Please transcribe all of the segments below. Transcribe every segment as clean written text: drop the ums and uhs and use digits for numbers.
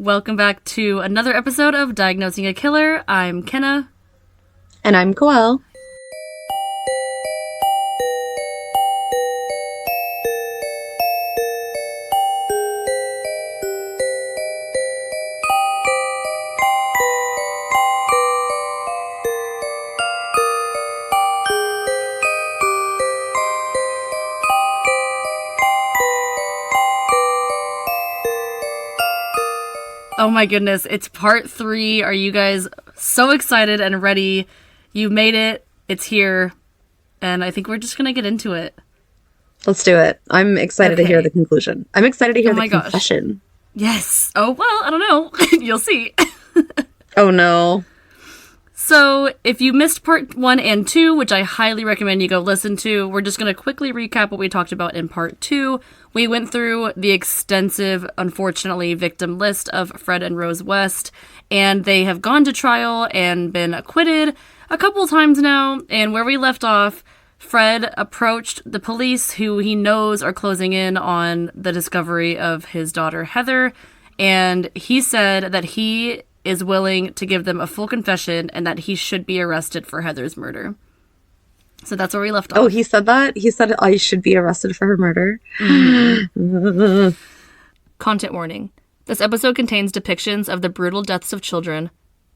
Welcome back to another episode of Diagnosing a Killer. I'm Kenna. And I'm Coel. Oh my goodness, it's part 3. Are you guys so excited and ready? You made it. It's here. And I think we're just going to get into it. Let's do it. I'm excited to hear the conclusion. I'm excited to hear the confession. Gosh. Yes. Oh, well, I don't know. You'll see. Oh, no. So, if you missed part 1 and 2, which I highly recommend you go listen to, we're just going to quickly recap what we talked about in part 2. We went through the extensive, unfortunately, victim list of Fred and Rose West, and they have gone to trial and been acquitted a couple times now, and where we left off, Fred approached the police, who he knows are closing in on the discovery of his daughter, Heather, and he said that he is willing to give them a full confession and that he should be arrested for Heather's murder. So that's where we left off. Oh, he said that? He said I should be arrested for her murder? Mm-hmm. Content warning. This episode contains depictions of the brutal deaths of children,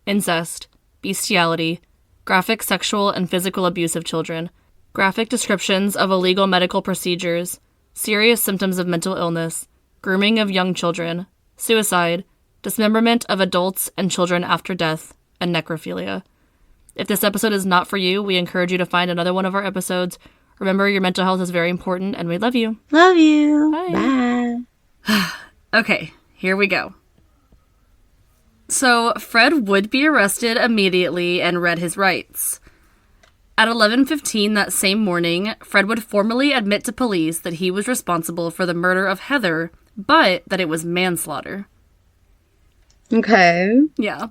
incest, bestiality, graphic sexual and physical abuse of children, graphic descriptions of illegal medical procedures, serious symptoms of mental illness, grooming of young children, suicide, dismemberment of adults and children after death, and necrophilia. If this episode is not for you, we encourage you to find another one of our episodes. Remember, your mental health is very important, and we love you. Love you. Bye. Okay, here we go. So, Fred would be arrested immediately and read his rights. At 11:15 that same morning, Fred would formally admit to police that he was responsible for the murder of Heather, but that it was manslaughter. Okay. Yeah.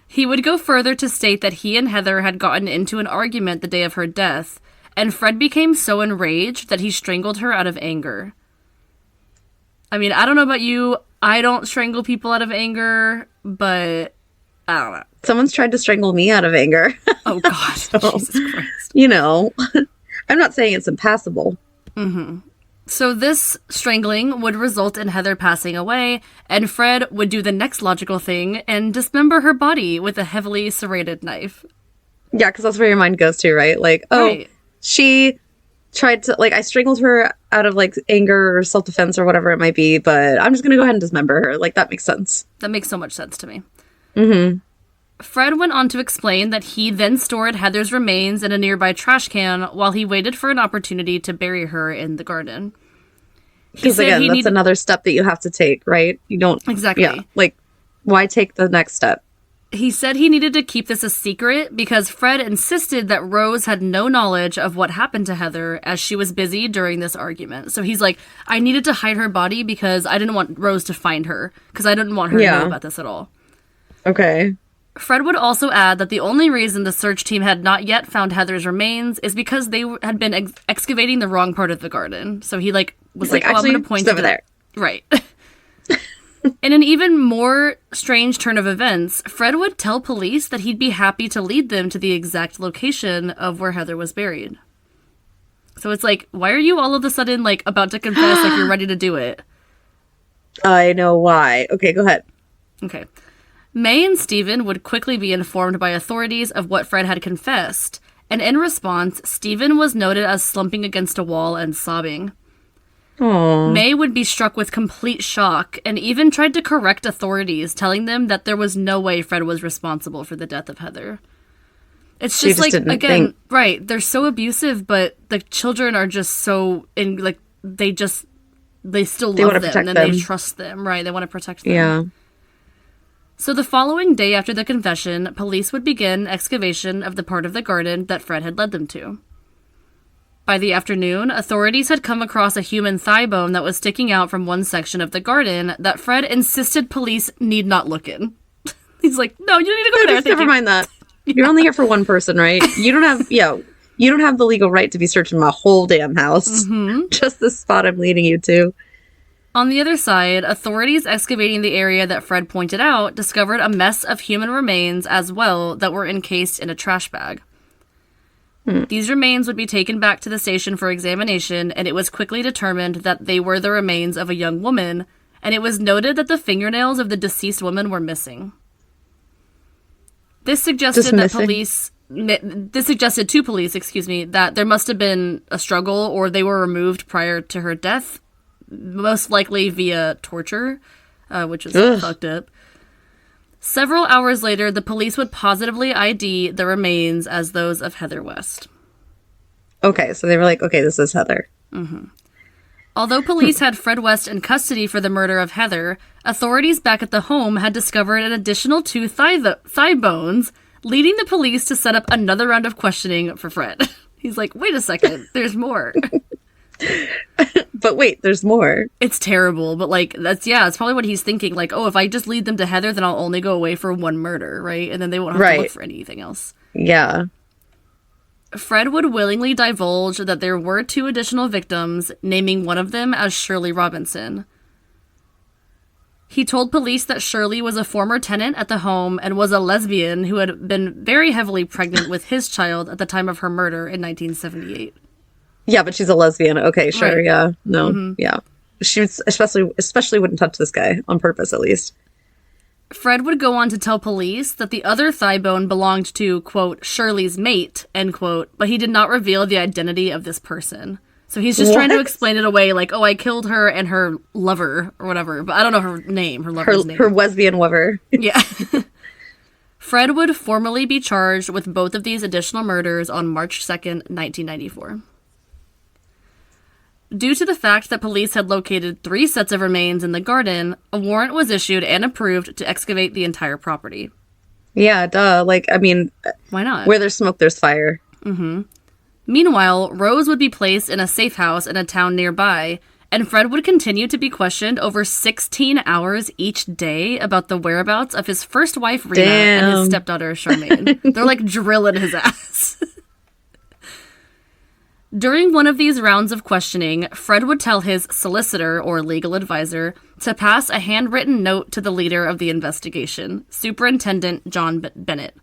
He would go further to state that he and Heather had gotten into an argument the day of her death, and Fred became so enraged that he strangled her out of anger. I mean, I don't know about you, I don't strangle people out of anger, but I don't know. Someone's tried to strangle me out of anger. Oh, God. So, Jesus Christ. You know, I'm not saying it's impassable. Mm-hmm. So this strangling would result in Heather passing away, and Fred would do the next logical thing and dismember her body with a heavily serrated knife. Yeah, because that's where your mind goes to, right? Like, oh, right. She tried to, like, I strangled her out of, like, anger or self-defense or whatever it might be, but I'm just going to go ahead and dismember her. Like, that makes sense. That makes so much sense to me. Mm-hmm. Fred went on to explain that he then stored Heather's remains in a nearby trash can while he waited for an opportunity to bury her in the garden. Because again, that's another step that you have to take, right? You don't... Exactly. Yeah, like, why take the next step? He said he needed to keep this a secret because Fred insisted that Rose had no knowledge of what happened to Heather as she was busy during this argument. So he's like, I needed to hide her body because I didn't want Rose to find her, because I didn't want her to know about this at all. Okay. Fred would also add that the only reason the search team had not yet found Heather's remains is because they had been excavating the wrong part of the garden. So he was like, oh, I'm going to point over there. Right. In an even more strange turn of events, Fred would tell police that he'd be happy to lead them to the exact location of where Heather was buried. So it's like, why are you all of a sudden, like, about to confess, like you're ready to do it? I know why. Okay, go ahead. Okay. May and Stephen would quickly be informed by authorities of what Fred had confessed, and in response, Stephen was noted as slumping against a wall and sobbing. Aww. May would be struck with complete shock and even tried to correct authorities, telling them that there was no way Fred was responsible for the death of Heather. It's just like, again, right, they're so abusive, but the children are just so, they still love them, and they trust them, right? They want to protect them. Yeah. So the following day after the confession, police would begin excavation of the part of the garden that Fred had led them to. By the afternoon, authorities had come across a human thigh bone that was sticking out from one section of the garden that Fred insisted police need not look in. He's like, no, you need to go there. Never mind that. You're only here for one person, right? You don't have, you don't have the legal right to be searching my whole damn house. Mm-hmm. Just the spot I'm leading you to. On the other side, authorities excavating the area that Fred pointed out discovered a mess of human remains as well that were encased in a trash bag. These remains would be taken back to the station for examination, and it was quickly determined that they were the remains of a young woman, and it was noted that the fingernails of the deceased woman were missing. This suggested to police, that there must have been a struggle or they were removed prior to her death, most likely via torture, which is fucked up. Several hours later, the police would positively ID the remains as those of Heather West. Okay, so they were like, okay, this is Heather. Mm-hmm. Although police had Fred West in custody for the murder of Heather, authorities back at the home had discovered an additional 2 thigh bones, leading the police to set up another round of questioning for Fred. He's like, wait a second, there's more. But wait, there's more. It's terrible, but it's probably what he's thinking. Like, oh, if I just lead them to Heather, then I'll only go away for one murder, right? And then they won't have to look for anything else. Yeah. Fred would willingly divulge that there were 2 additional victims, naming one of them as Shirley Robinson. He told police that Shirley was a former tenant at the home and was a lesbian who had been very heavily pregnant with his child at the time of her murder in 1978. Yeah, but she's a lesbian. Okay, sure, right. Yeah. No, yeah. She was especially wouldn't touch this guy, on purpose at least. Fred would go on to tell police that the other thigh bone belonged to, quote, Shirley's mate, end quote, but he did not reveal the identity of this person. So he's just trying to explain it away, like, oh, I killed her and her lover, or whatever, but I don't know her name, her lover's name. Her lesbian lover. Yeah. Fred would formally be charged with both of these additional murders on March 2nd, 1994. Due to the fact that police had located 3 sets of remains in the garden, a warrant was issued and approved to excavate the entire property. Yeah, duh. Like, I mean... Why not? Where there's smoke, there's fire. Mm-hmm. Meanwhile, Rose would be placed in a safe house in a town nearby, and Fred would continue to be questioned over 16 hours each day about the whereabouts of his first wife, Rena, and his stepdaughter, Charmaine. They're, like, drilling his ass. During one of these rounds of questioning, Fred would tell his solicitor, or legal advisor, to pass a handwritten note to the leader of the investigation, Superintendent John Bennett.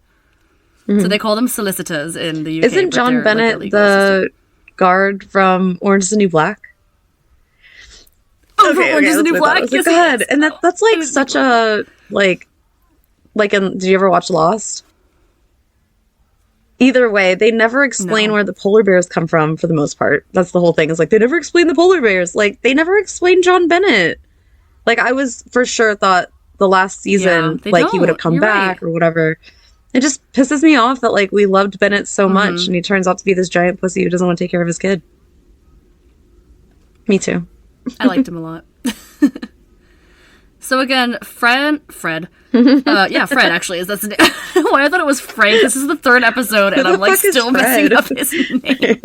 Mm-hmm. So they call them solicitors in the UK. Isn't John Bennett the guard from Orange is the New Black? Oh, okay, Orange is the New Black? Yes, God. And that's like such a, did you ever watch Lost? Either way, they never explain where the polar bears come from for the most part. That's the whole thing. It's like, they never explain the polar bears. Like, they never explain John Bennett. Like, I was for sure thought the last season, he would have come back or whatever. It just pisses me off that, like, we loved Bennett so much and he turns out to be this giant pussy who doesn't want to take care of his kid. Me too. I liked him a lot. So again, Fred, Fred actually, that's the name. Why I thought it was Frank. This is the 3rd episode, and I'm like still messing up his name.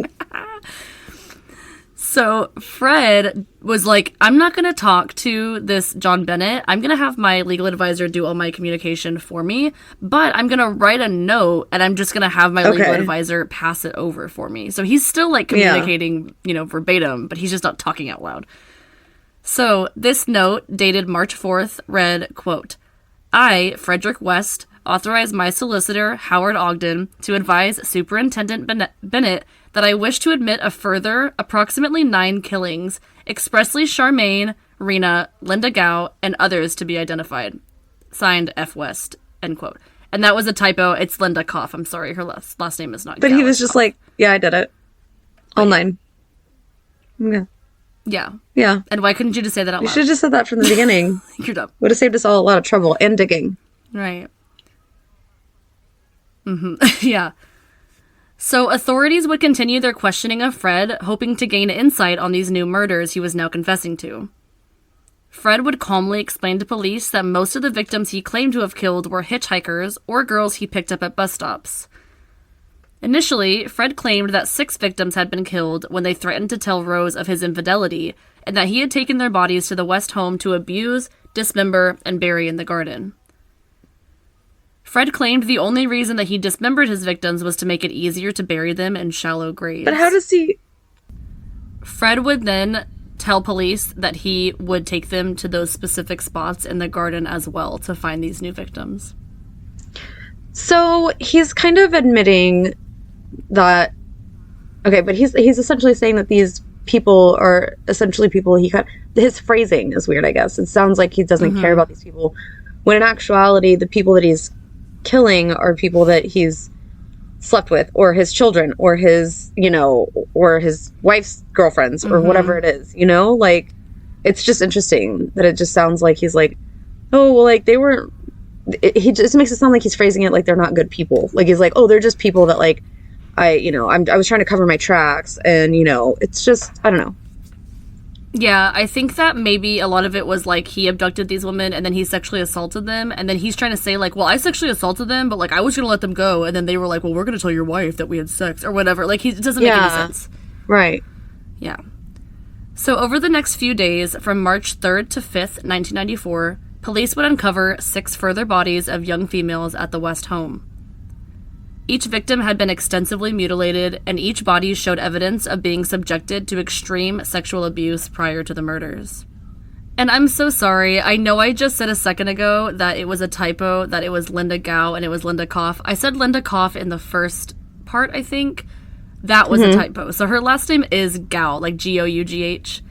So Fred was like, I'm not going to talk to this John Bennett. I'm going to have my legal advisor do all my communication for me, but I'm going to write a note, and I'm just going to have my legal advisor pass it over for me. So he's still like communicating, verbatim, but he's just not talking out loud. So, this note, dated March 4th, read, quote, I, Frederick West, authorize my solicitor, Howard Ogden, to advise Superintendent Bennett that I wish to admit a further approximately 9 killings, expressly Charmaine, Rena, Linda Gow, and others to be identified. Signed, F. West, end quote. And that was a typo. It's Linda Koff. I'm sorry, her last name is not But Gow, he was just Koff. Like, yeah, I did it. All 9. Yeah. Yeah. Yeah. And why couldn't you just say that out loud? You should have just said that from the beginning. You're dumb. Would have saved us all a lot of trouble and digging. Right. Mm-hmm. Yeah. So authorities would continue their questioning of Fred, hoping to gain insight on these new murders he was now confessing to. Fred would calmly explain to police that most of the victims he claimed to have killed were hitchhikers or girls he picked up at bus stops. Initially, Fred claimed that 6 victims had been killed when they threatened to tell Rose of his infidelity, and that he had taken their bodies to the West home to abuse, dismember, and bury in the garden. Fred claimed the only reason that he dismembered his victims was to make it easier to bury them in shallow graves. But how does he... Fred would then tell police that he would take them to those specific spots in the garden as well to find these new victims. So he's kind of admitting that, okay, but he's essentially saying that these people are essentially people he cut. His phrasing is weird, I guess. It sounds like he doesn't care about these people, when in actuality, the people that he's killing are people that he's slept with, or his children, or his, you know, or his wife's girlfriends, or whatever it is, you know? Like, it's just interesting that it just sounds like he's like, oh, well, like, they weren't, he just makes it sound like he's phrasing it like they're not good people. Like, he's like, oh, they're just people that, like, I was trying to cover my tracks, and, you know, it's just, I don't know. Yeah, I think that maybe a lot of it was, like, he abducted these women, and then he sexually assaulted them, and then he's trying to say, like, well, I sexually assaulted them, but, like, I was gonna let them go, and then they were like, well, we're gonna tell your wife that we had sex, or whatever. Like, it doesn't make any sense. Right. Yeah. So over the next few days, from March 3rd to 5th, 1994, police would uncover 6 further bodies of young females at the West home. Each victim had been extensively mutilated, and each body showed evidence of being subjected to extreme sexual abuse prior to the murders. And I'm so sorry, I know I just said a second ago that it was a typo, that it was Linda Gao and it was Linda Koff. I said Linda Koff in the first part, I think. That was a typo. So her last name is Gao, like Gough.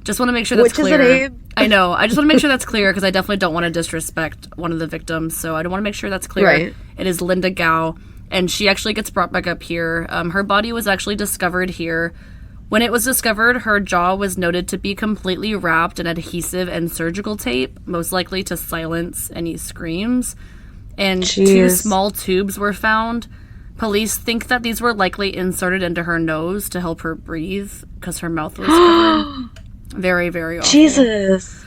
Just want to make sure that's clear. Which is a name. I know. I just want to make sure that's clear because I definitely don't want to disrespect one of the victims. So I want to make sure that's clear. Right. It is Linda Gao. And she actually gets brought back up here. Her body was actually discovered here. When it was discovered, her jaw was noted to be completely wrapped in adhesive and surgical tape, most likely to silence any screams. And 2 small tubes were found. Police think that these were likely inserted into her nose to help her breathe because her mouth was covered. Very, very awful. Jesus.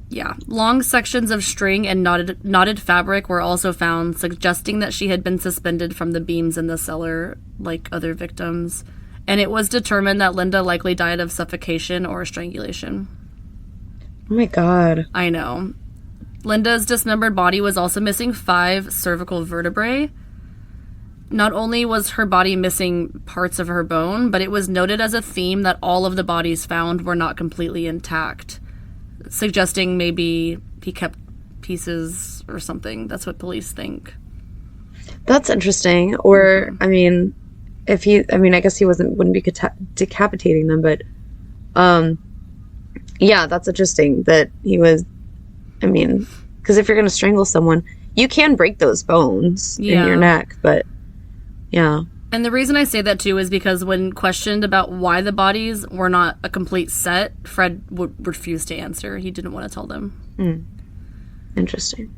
Yeah. Long sections of string and knotted fabric were also found, suggesting that she had been suspended from the beams in the cellar like other victims. And it was determined that Linda likely died of suffocation or strangulation. Oh my God. I know. Linda's dismembered body was also missing 5 cervical vertebrae. Not only was her body missing parts of her bone, but it was noted as a theme that all of the bodies found were not completely intact, suggesting maybe he kept pieces or something. That's what police think. That's interesting. Or, I mean, I guess he wouldn't be decapitating them, but, yeah, that's interesting that he was, because if you're going to strangle someone, you can break those bones in your neck, but, yeah. And the reason I say that, too, is because when questioned about why the bodies were not a complete set, Fred would refuse to answer. He didn't want to tell them. Interesting.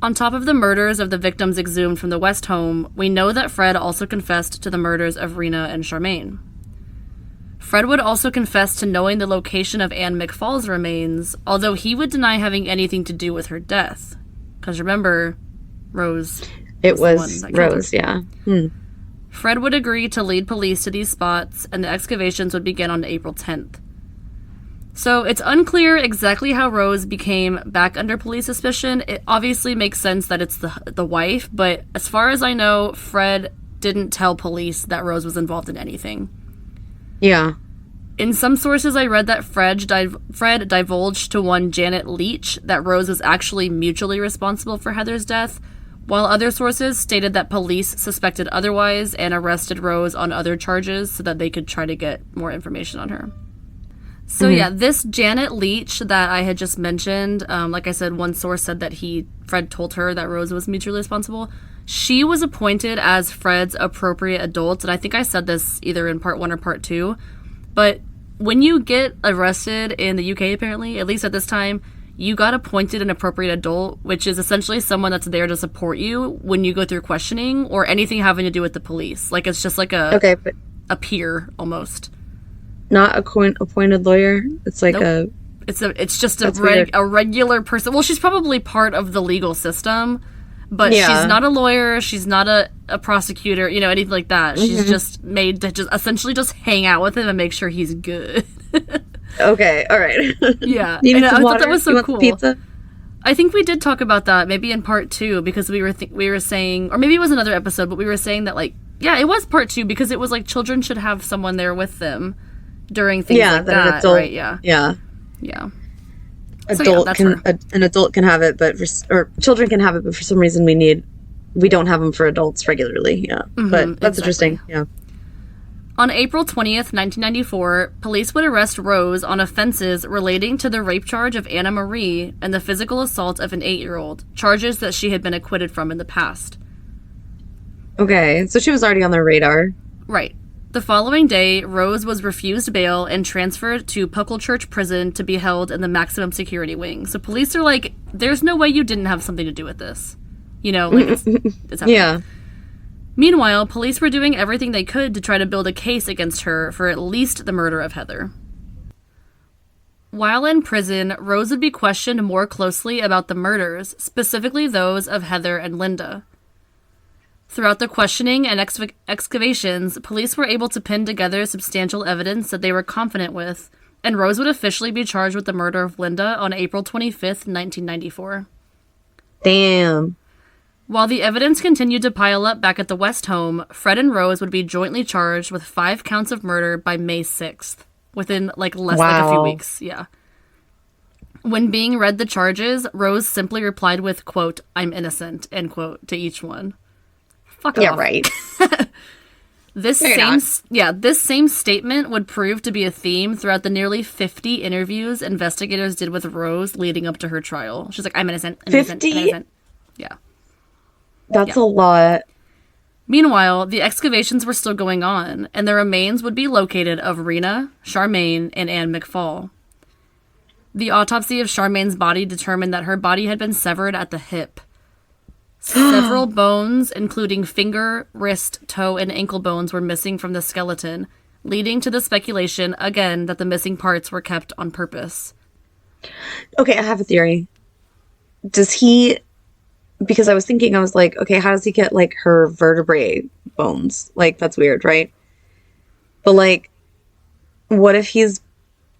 On top of the murders of the victims exhumed from the West home, we know that Fred also confessed to the murders of Rena and Charmaine. Fred would also confess to knowing the location of Anne McFall's remains, although he would deny having anything to do with her death. Because remember, Rose. It was Rose, yeah. Fred would agree to lead police to these spots, and the excavations would begin on April 10th. So it's unclear exactly how Rose became back under police suspicion. It obviously makes sense that it's the wife, but as far as I know, Fred didn't tell police that Rose was involved in anything. Yeah. In some sources, I read that Fred divulged to one Janet Leach that Rose was actually mutually responsible for Heather's death, while other sources stated that police suspected otherwise and arrested Rose on other charges so that they could try to get more information on her. So yeah, this Janet Leach that I had just mentioned, like I said, one source said that Fred told her that Rose was mutually responsible. She was appointed as Fred's appropriate adult, and I think I said this either in part 1 or part 2, but when you get arrested in the UK, apparently, at least at this time, you got appointed an appropriate adult, which is essentially someone that's there to support you when you go through questioning or anything having to do with the police. Like, it's just like a peer, almost. Not a appointed lawyer? It's like nope. It's just a regular person. Well, she's probably part of the legal system, but she's not a lawyer, she's not a prosecutor, anything like that. She's just made to just essentially just hang out with him and make sure he's good. Okay, all right. Yeah, and I thought that was so cool. Pizza? I think we did talk about that maybe in part 2 because we were saying, or maybe it was another episode, but we were saying that it was part 2 because it was like children should have someone there with them, during things like that, an adult, right? Yeah. Yeah. So, an adult can have it, or children can have it, but for some reason we don't have them for adults regularly. Yeah. But that's interesting. Yeah. On April 20th, 1994, police would arrest Rose on offenses relating to the rape charge of Anna Marie and the physical assault of an 8-year-old, charges that she had been acquitted from in the past. Okay, so she was already on their radar. Right. The following day, Rose was refused bail and transferred to Pucklechurch Prison to be held in the maximum security wing. So police are like, there's no way you didn't have something to do with this. You know, like, it's happening. Yeah. Meanwhile, police were doing everything they could to try to build a case against her for at least the murder of Heather. While in prison, Rose would be questioned more closely about the murders, specifically those of Heather and Linda. Throughout the questioning and excavations, police were able to pin together substantial evidence that they were confident with, and Rose would officially be charged with the murder of Linda on April 25th, 1994. Damn. While the evidence continued to pile up back at the West home, Fred and Rose would be jointly charged with 5 counts of murder by May 6th, within like a few weeks. Yeah. When being read the charges, Rose simply replied with, quote, "I'm innocent," end quote, to each one. Fuck off. Yeah, right. This same statement would prove to be a theme throughout the nearly 50 interviews investigators did with Rose leading up to her trial. She's like, "I'm innocent, I'm innocent, I'm innocent." Yeah. That's a lot. Meanwhile, the excavations were still going on, and the remains would be located of Rena, Charmaine, and Anne McFall. The autopsy of Charmaine's body determined that her body had been severed at the hip. Several bones, including finger, wrist, toe, and ankle bones, were missing from the skeleton, leading to the speculation, again, that the missing parts were kept on purpose. Okay, I have a theory. Because I was like, okay, how does he get, like, her vertebrae bones? Like, that's weird, right? But, like, what if he's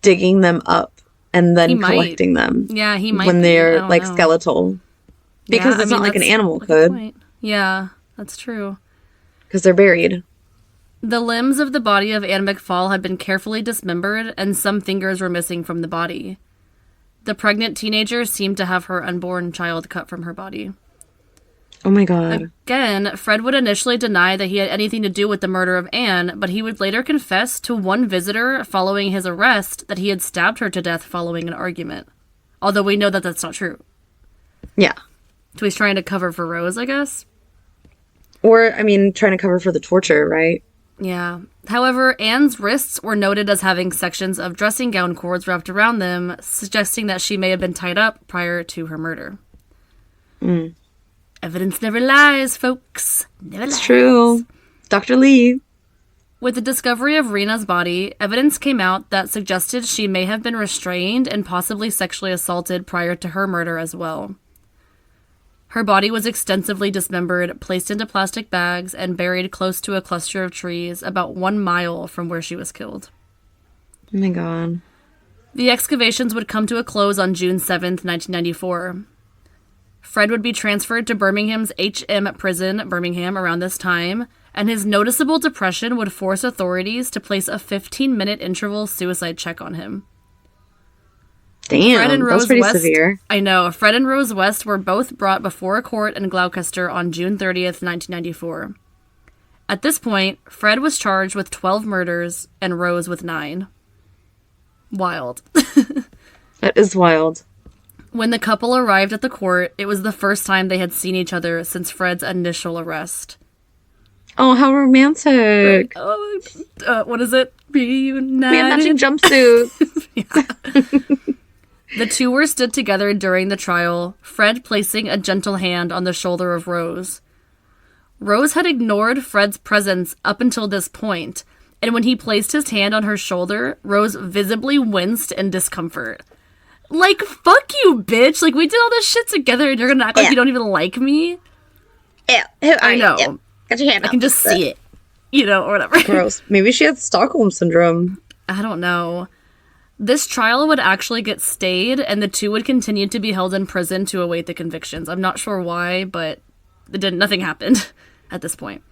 digging them up and then collecting them? Yeah, he might when they're, like, skeletal. Because it's not like an animal could. Yeah, that's true. Because they're buried. The limbs of the body of Anne McFall had been carefully dismembered, and some fingers were missing from the body. The pregnant teenager seemed to have her unborn child cut from her body. Oh my God. Again, Fred would initially deny that he had anything to do with the murder of Anne, but he would later confess to one visitor following his arrest that he had stabbed her to death following an argument. Although we know that that's not true. Yeah. So he's trying to cover for Rose, I guess? Or, I mean, trying to cover for the torture, right? Yeah. However, Anne's wrists were noted as having sections of dressing gown cords wrapped around them, suggesting that she may have been tied up prior to her murder. Mm. Evidence never lies, folks. Never lies. It's true. Dr. Lee. With the discovery of Rena's body, evidence came out that suggested she may have been restrained and possibly sexually assaulted prior to her murder as well. Her body was extensively dismembered, placed into plastic bags, and buried close to a cluster of trees about 1 mile from where she was killed. Oh my God. The excavations would come to a close on June 7th, 1994. Fred would be transferred to Birmingham's HM prison, Birmingham, around this time, and his noticeable depression would force authorities to place a 15-minute interval suicide check on him. Damn, that's pretty severe. I know. Fred and Rose West were both brought before a court in Gloucester on June 30th, 1994. At this point, Fred was charged with 12 murders and Rose with 9. Wild. That is wild. When the couple arrived at the court, it was the first time they had seen each other since Fred's initial arrest. Oh, how romantic. What is it? Reunited. We had matching jumpsuits. The two were stood together during the trial, Fred placing a gentle hand on the shoulder of Rose. Rose had ignored Fred's presence up until this point, and when he placed his hand on her shoulder, Rose visibly winced in discomfort. Like, fuck you, bitch! Like, we did all this shit together and you're gonna act like you don't even like me? Yeah, I know. Yeah. Got your hand I can just see it. You know, or whatever. Gross. Maybe she had Stockholm Syndrome. I don't know. This trial would actually get stayed, and the two would continue to be held in prison to await the convictions. I'm not sure why, but nothing happened at this point.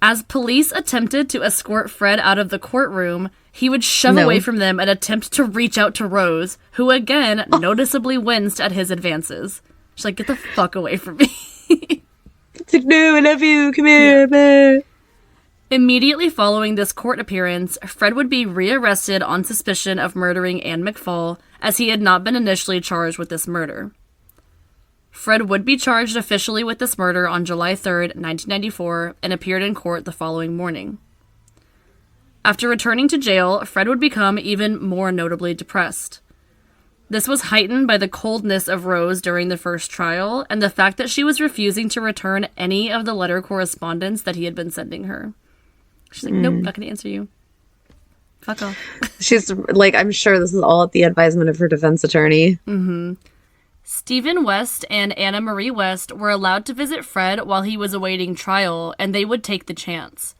As police attempted to escort Fred out of the courtroom, he would shove away from them and attempt to reach out to Rose, who again noticeably winced at his advances. She's like, get the fuck away from me. It's like, no, I love you, come here, man. Immediately following this court appearance, Fred would be rearrested on suspicion of murdering Anne McFall, as he had not been initially charged with this murder. Fred would be charged officially with this murder on July 3rd, 1994, and appeared in court the following morning. After returning to jail, Fred would become even more notably depressed. This was heightened by the coldness of Rose during the first trial, and the fact that she was refusing to return any of the letter correspondence that he had been sending her. She's like, nope, not going to answer you. Fuck off. She's like, I'm sure this is all at the advisement of her defense attorney. Mm-hmm. Stephen West and Anna Marie West were allowed to visit Fred while he was awaiting trial, and they would take the chance.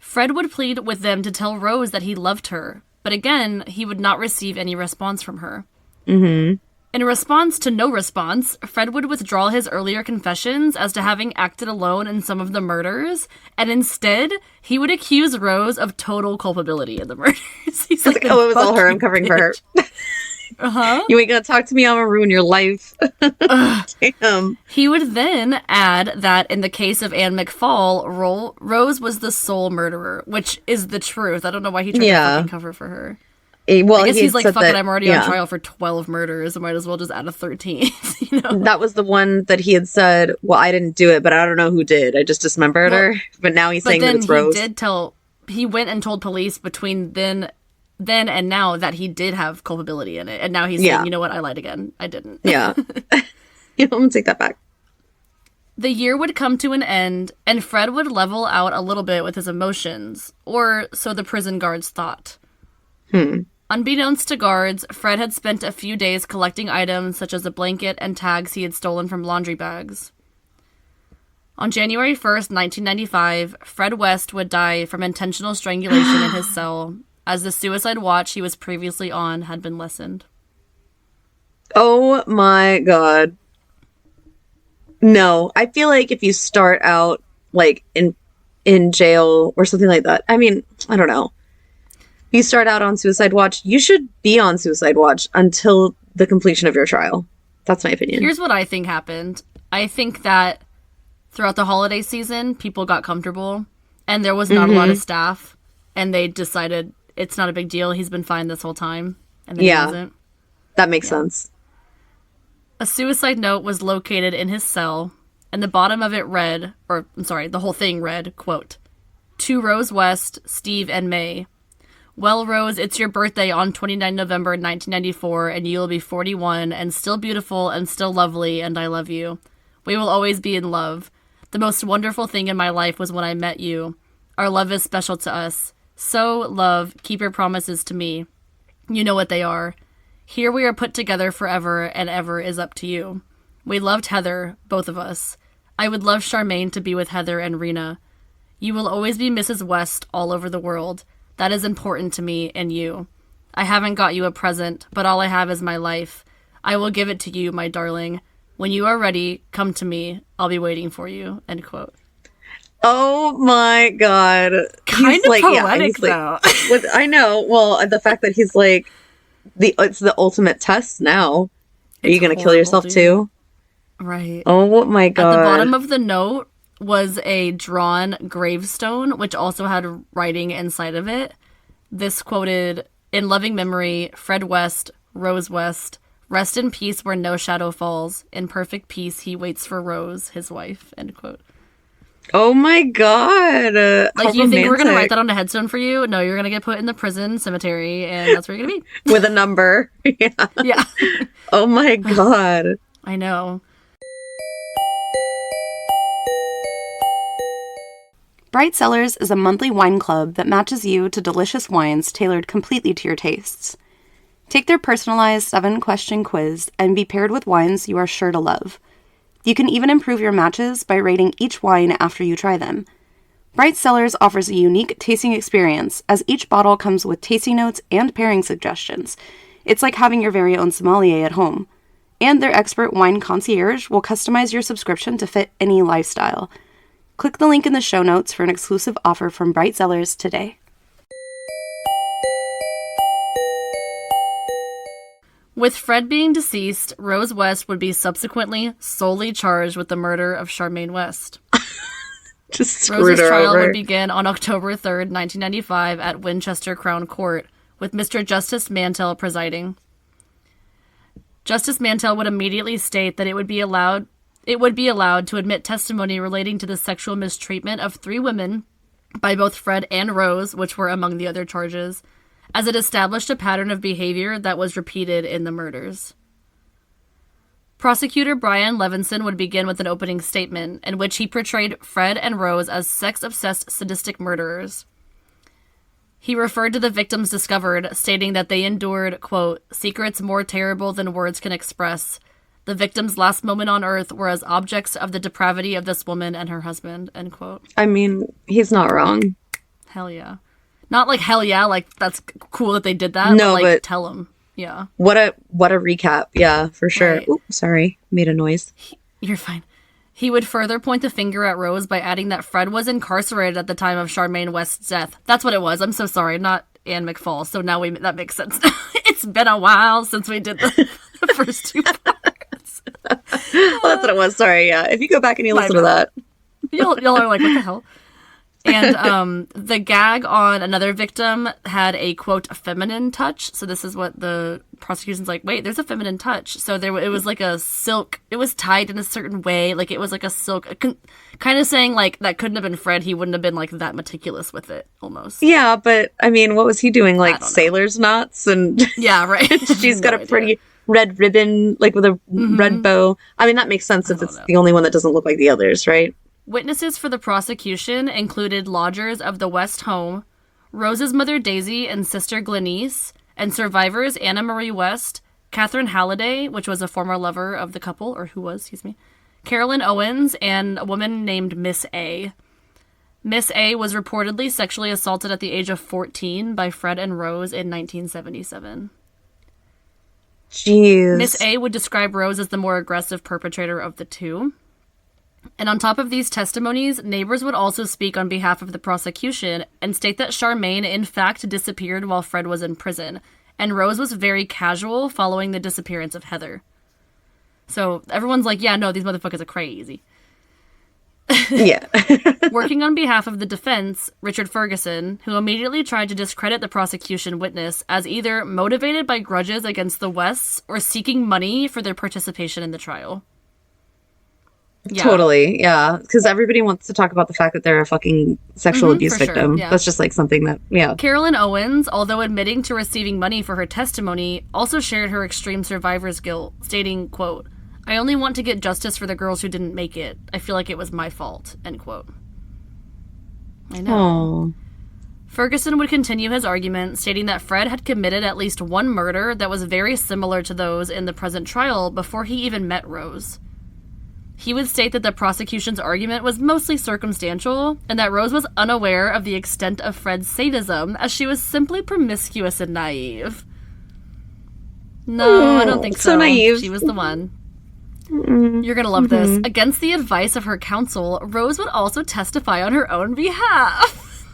Fred would plead with them to tell Rose that he loved her, but again, he would not receive any response from her. Mm-hmm. In response to no response, Fred would withdraw his earlier confessions as to having acted alone in some of the murders, and instead, he would accuse Rose of total culpability in the murders. He's like, oh, it was all her, I'm covering for her. Uh-huh. You ain't gonna talk to me, I'm gonna ruin your life. Damn. He would then add that in the case of Anne McFall, Rose was the sole murderer, which is the truth. I don't know why he tried to fucking cover for her. Well, I guess he's like, fuck it, I'm already on yeah. trial for 12 murders. I might as well just add a 13th, you know? That was the one that he had said, well, I didn't do it, but I don't know who did. I just dismembered her. But now he's saying that it's Rose. He went and told police between then and now that he did have culpability in it. And now he's saying, you know what, I lied again. I didn't. Yeah. You know, I'm gonna take that back. The year would come to an end, and Fred would level out a little bit with his emotions, or so the prison guards thought. Unbeknownst to guards, Fred had spent a few days collecting items such as a blanket and tags he had stolen from laundry bags. On January 1st, 1995, Fred West would die from intentional strangulation in his cell, as the suicide watch he was previously on had been lessened. Oh my god. No, I feel like if you start out like in jail or something like that, I mean, I don't know. You start out on suicide watch, you should be on suicide watch until the completion of your trial. That's my opinion. Here's what I think happened. I think that throughout the holiday season, people got comfortable and there was not a lot of staff, and they decided it's not a big deal. He's been fine this whole time. And then he wasn't. That makes sense. A suicide note was located in his cell, and the bottom of it read, the whole thing read, quote, "To Rose West, Steve and May. Well, Rose, it's your birthday on 29 November 1994, and you'll be 41 and still beautiful and still lovely, and I love you. We will always be in love. The most wonderful thing in my life was when I met you. Our love is special to us. So, love, keep your promises to me. You know what they are. Here we are put together forever, and ever is up to you. We loved Heather, both of us. I would love Charmaine to be with Heather and Rena. You will always be Mrs. West all over the world. That is important to me and you. I haven't got you a present, but all I have is my life. I will give it to you, my darling. When you are ready, come to me. I'll be waiting for you." End quote. Oh my god. Kind of poetic, though. I know. Well, the fact that he's like, it's the ultimate test now. Are you going to kill yourself too? Right. Oh my god. At the bottom of the note was a drawn gravestone, which also had writing inside of it. This quoted, "In loving memory, Fred West, Rose West, rest in peace where no shadow falls. In perfect peace he waits for Rose, his wife." End quote. Oh my god. Like, you think we're going to write that on a headstone for you? No, you're going to get put in the prison cemetery, and that's where you're going to be. With a number. Yeah. Oh my god. I know. Bright Cellars is a monthly wine club that matches you to delicious wines tailored completely to your tastes. Take their personalized 7-question quiz and be paired with wines you are sure to love. You can even improve your matches by rating each wine after you try them. Bright Cellars offers a unique tasting experience, as each bottle comes with tasting notes and pairing suggestions. It's like having your very own sommelier at home. And their expert wine concierge will customize your subscription to fit any lifestyle. Click the link in the show notes for an exclusive offer from Bright Sellers today. With Fred being deceased, Rose West would be subsequently solely charged with the murder of Charmaine West. Just Rose's trial over. would begin on October 3rd, 1995 at Winchester Crown Court, with Mr. Justice Mantell presiding. Justice Mantell would immediately state that it would be allowed to admit testimony relating to the sexual mistreatment of 3 women by both Fred and Rose, which were among the other charges, as it established a pattern of behavior that was repeated in the murders. Prosecutor Brian Levinson would begin with an opening statement in which he portrayed Fred and Rose as sex-obsessed sadistic murderers. He referred to the victims discovered, stating that they endured, quote, secrets more terrible than words can express. The victims' last moment on earth were as objects of the depravity of this woman and her husband, end quote. I mean, he's not wrong. Hell yeah. Not like hell yeah, like that's cool that they did that, no, but tell them. Yeah. What a recap. Yeah, for sure. Right. Oops, sorry. Made a noise. You're fine. He would further point the finger at Rose by adding that Fred was incarcerated at the time of Charmaine West's death. That's what it was. I'm so sorry. Not Anne McFall. So now that makes sense. It's been a while since we did the first 2 parts. Well, that's what it was. Sorry. Yeah. If you go back and you listen to that. Y'all are like, what the hell? And the gag on another victim had a, quote, feminine touch. So this is what the prosecution's like, wait, there's a feminine touch. So it was like a silk. It was tied in a certain way. Like it was like a silk. Kind of saying like that couldn't have been Fred. He wouldn't have been like that meticulous with it almost. Yeah, but I mean, what was he doing? Like sailor's knots? And yeah, right. She's got a pretty red ribbon, like with a red bow. I mean, that makes sense if it's the only one that doesn't look like the others, right? Witnesses for the prosecution included lodgers of the West home, Rose's mother Daisy and sister Glenise, and survivors Anna Marie West, Catherine Halliday, which was a former lover of the couple, or who was, excuse me, Carolyn Owens, and a woman named Miss A. Miss A was reportedly sexually assaulted at the age of 14 by Fred and Rose in 1977. Jeez. Miss A would describe Rose as the more aggressive perpetrator of the two. And on top of these testimonies, neighbors would also speak on behalf of the prosecution and state that Charmaine in fact disappeared while Fred was in prison, and Rose was very casual following the disappearance of Heather. So everyone's like, yeah, no, these motherfuckers are crazy. Yeah. Working on behalf of the defense, Richard Ferguson, who immediately tried to discredit the prosecution witness as either motivated by grudges against the Wests or seeking money for their participation in the trial. Yeah. Totally, yeah. Because everybody wants to talk about the fact that they're a fucking sexual abuse victim. Sure, yeah. That's just like something that, yeah. Carolyn Owens, although admitting to receiving money for her testimony, also shared her extreme survivor's guilt, stating, quote, I only want to get justice for the girls who didn't make it. I feel like it was my fault, end quote. I know. Aww. Ferguson would continue his argument, stating that Fred had committed at least one murder that was very similar to those in the present trial before he even met Rose. He would state that the prosecution's argument was mostly circumstantial, and that Rose was unaware of the extent of Fred's sadism, as she was simply promiscuous and naive. No, I don't think so. So naive. She was the one. You're gonna love this. Against the advice of her counsel, Rose would also testify on her own behalf.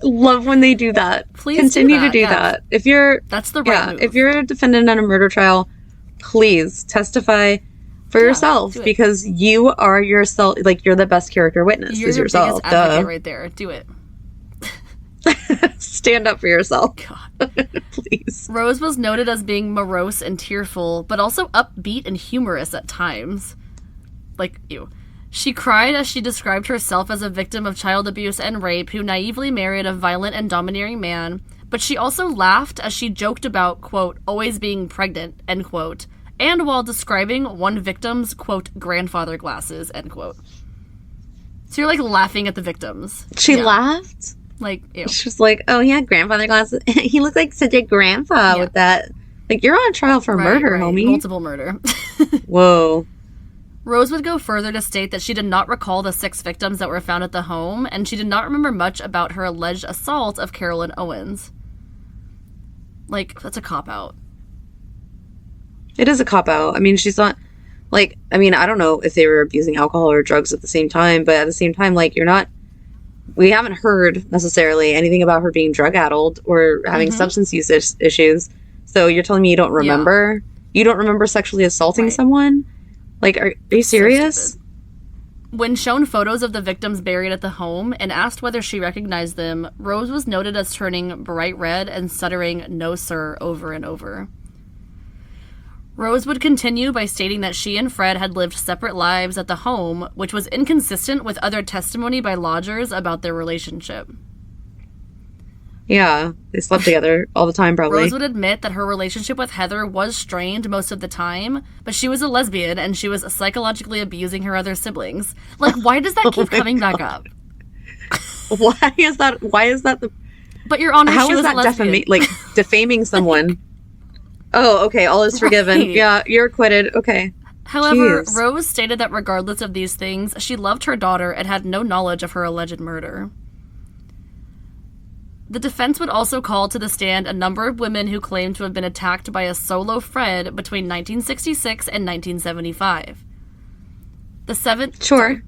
Love when they do that. Please continue to do that. If you're that's the right move. If you're a defendant on a murder trial, please testify for yourself, because you are yourself. Like, you're the best character witness. You're is your yourself. biggest advocate right there. Do it. Stand up for yourself. God. Please. Rose was noted as being morose and tearful, but also upbeat and humorous at times. Like, ew. She cried as she described herself as a victim of child abuse and rape who naively married a violent and domineering man, but she also laughed as she joked about, quote, always being pregnant, end quote, and while describing one victim's, quote, grandfather glasses, end quote. So you're, like, laughing at the victims. She laughed? Like, ew. She was like, oh, yeah, grandfather glasses. He looked like such a grandpa with that. Like, you're on trial for murder, homie. Multiple murder. Whoa. Rose would go further to state that she did not recall the 6 victims that were found at the home, and she did not remember much about her alleged assault of Carolyn Owens. Like, that's a cop-out. It is a cop-out. I mean, she's not... Like, I mean, I don't know if they were abusing alcohol or drugs at the same time, but at the same time, like, we haven't heard necessarily anything about her being drug-addled or having substance use issues. So you're telling me you don't remember? Yeah. You don't remember sexually assaulting someone? Like, are you serious? So when shown photos of the victims buried at the home and asked whether she recognized them, Rose was noted as turning bright red and stuttering, "No, sir," over and over. Rose would continue by stating that she and Fred had lived separate lives at the home, which was inconsistent with other testimony by lodgers about their relationship. Yeah, they slept together all the time, probably. Rose would admit that her relationship with Heather was strained most of the time, but she was a lesbian and she was psychologically abusing her other siblings. Like, why does that keep coming back up? Why is that the... But Your Honor, how she is was that a lesbian. Defaming someone? Oh, okay, all is forgiven. Right. Yeah, you're acquitted. Okay. However, jeez. Rose stated that regardless of these things, she loved her daughter and had no knowledge of her alleged murder. The defense would also call to the stand a number of women who claimed to have been attacked by a solo Fred between 1966 and 1975. The seventh... Sure.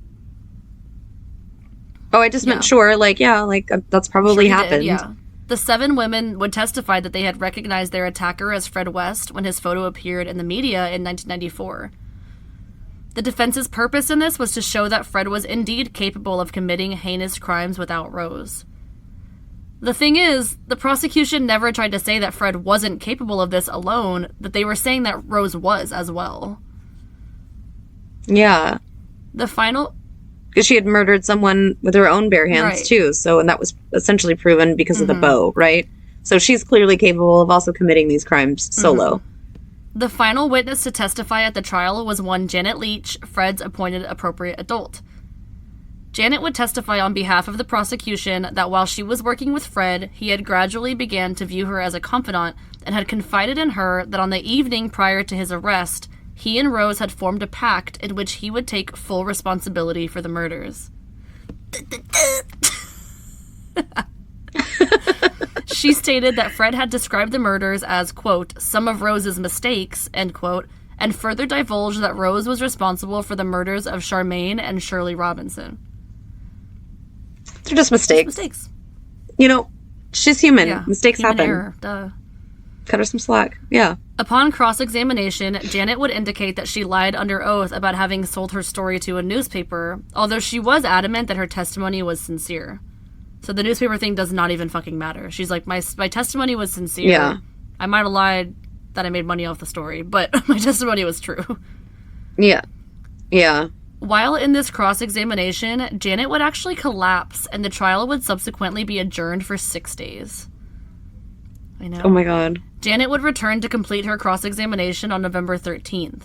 Oh, I just meant sure. That's probably sure happened. Did, yeah. The 7 women would testify that they had recognized their attacker as Fred West when his photo appeared in the media in 1994. The defense's purpose in this was to show that Fred was indeed capable of committing heinous crimes without Rose. The thing is, the prosecution never tried to say that Fred wasn't capable of this alone, that they were saying that Rose was as well. Yeah. The final... Because she had murdered someone with her own bare hands, too. So, and that was essentially proven because of the bow, right? So she's clearly capable of also committing these crimes solo. The final witness to testify at the trial was one Janet Leach, Fred's appointed appropriate adult. Janet would testify on behalf of the prosecution that while she was working with Fred, he had gradually began to view her as a confidant and had confided in her that on the evening prior to his arrest, he and Rose had formed a pact in which he would take full responsibility for the murders. She stated that Fred had described the murders as, quote, some of Rose's mistakes, end quote, and further divulged that Rose was responsible for the murders of Charmaine and Shirley Robinson. They're just mistakes. Mistakes. You know, she's human. Yeah, mistakes human happen. Error. Duh. Cut her some slack. Yeah. Upon cross-examination, Janet would indicate that she lied under oath about having sold her story to a newspaper, although she was adamant that her testimony was sincere. So the newspaper thing does not even fucking matter. She's like, my testimony was sincere. Yeah. I might have lied that I made money off the story, but my testimony was true. Yeah. Yeah. While in this cross-examination, Janet would actually collapse, and the trial would subsequently be adjourned for 6 days. I know. Oh my god. Janet would return to complete her cross-examination on November 13th.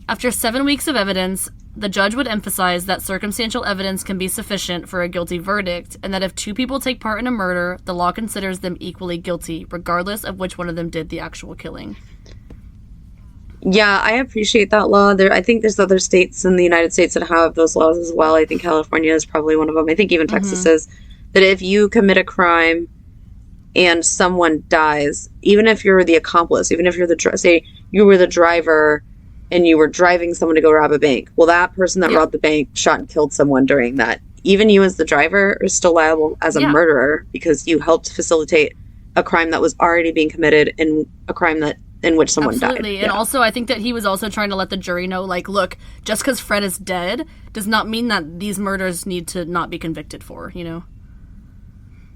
After 7 weeks of evidence, the judge would emphasize that circumstantial evidence can be sufficient for a guilty verdict, and that if 2 people take part in a murder, the law considers them equally guilty, regardless of which one of them did the actual killing. Yeah, I appreciate that law. I think there's other states in the United States that have those laws as well. I think California is probably one of them. I think even Texas is. That if you commit a crime and someone dies, even if you're the accomplice, even if you're say you were the driver and you were driving someone to go rob a bank, well, that person that robbed the bank shot and killed someone during that. Even you as the driver are still liable as a murderer because you helped facilitate a crime that was already being committed and a crime in which someone died. Absolutely. And also, I think that he was also trying to let the jury know, like, look, just because Fred is dead does not mean that these murders need to not be convicted for, you know?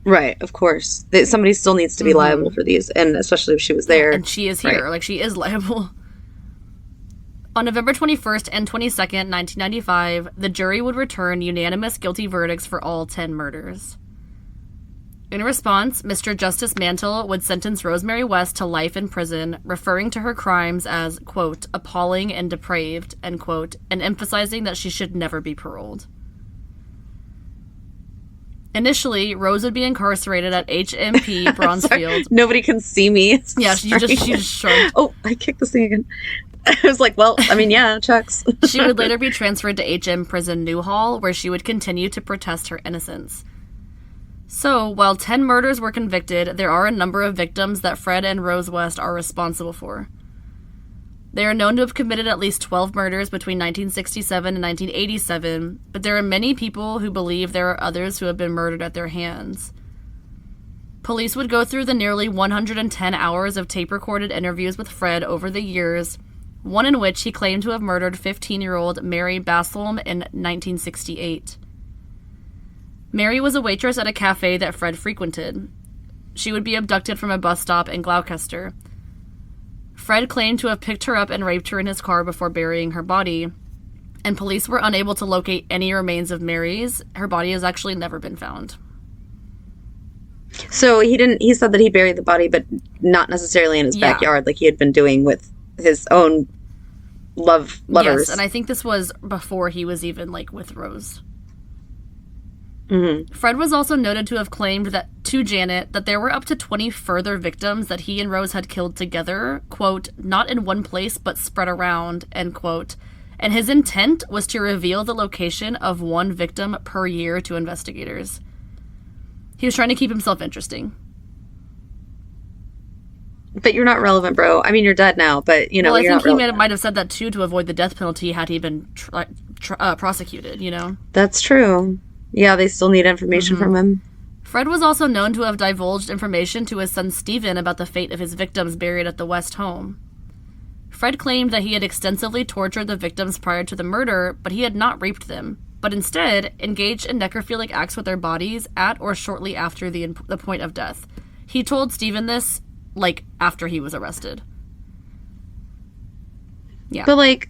Right, of course. Somebody still needs to be liable for these, and especially if she was there. And she is here. Like, she is liable. On November 21st and 22nd, 1995, the jury would return unanimous guilty verdicts for all 10 murders. In response, Mr. Justice Mantle would sentence Rosemary West to life in prison, referring to her crimes as, quote, appalling and depraved, end quote, and emphasizing that she should never be paroled. Initially, Rose would be incarcerated at HMP Bronzefield. Nobody can see me. Yeah, she just shrugged. Oh, I kicked this thing again. I was like, well, I mean, yeah, checks. She would later be transferred to HM Prison Newhall, where she would continue to protest her innocence. So, while 10 murders were convicted, there are a number of victims that Fred and Rose West are responsible for. They are known to have committed at least 12 murders between 1967 and 1987, but there are many people who believe there are others who have been murdered at their hands. Police would go through the nearly 110 hours of tape-recorded interviews with Fred over the years, one in which he claimed to have murdered 15-year-old Mary Basselm in 1968. Mary was a waitress at a cafe that Fred frequented. She would be abducted from a bus stop in Gloucester. Fred claimed to have picked her up and raped her in his car before burying her body, and police were unable to locate any remains of Mary's. Her body has actually never been found. So he said that he buried the body, but not necessarily in his backyard like he had been doing with his own lovers. Yes, and I think this was before he was even, like, with Rose. Mm-hmm. Fred was also noted to have claimed that to Janet that there were up to 20 further victims that he and Rose had killed together, quote, not in one place but spread around, end quote, and his intent was to reveal the location of one victim per year to investigators. He was trying to keep himself interesting. But you're not relevant, bro. I mean, you're dead now, but, you know, well, I you're think he might have said that, too, to avoid the death penalty had he been prosecuted, you know? That's true. Yeah, they still need information from him. Fred was also known to have divulged information to his son Stephen about the fate of his victims buried at the West home. Fred claimed that he had extensively tortured the victims prior to the murder, but he had not raped them, but instead engaged in necrophilic acts with their bodies at or shortly after the point of death. He told Stephen this, like, after he was arrested. Yeah. But, like,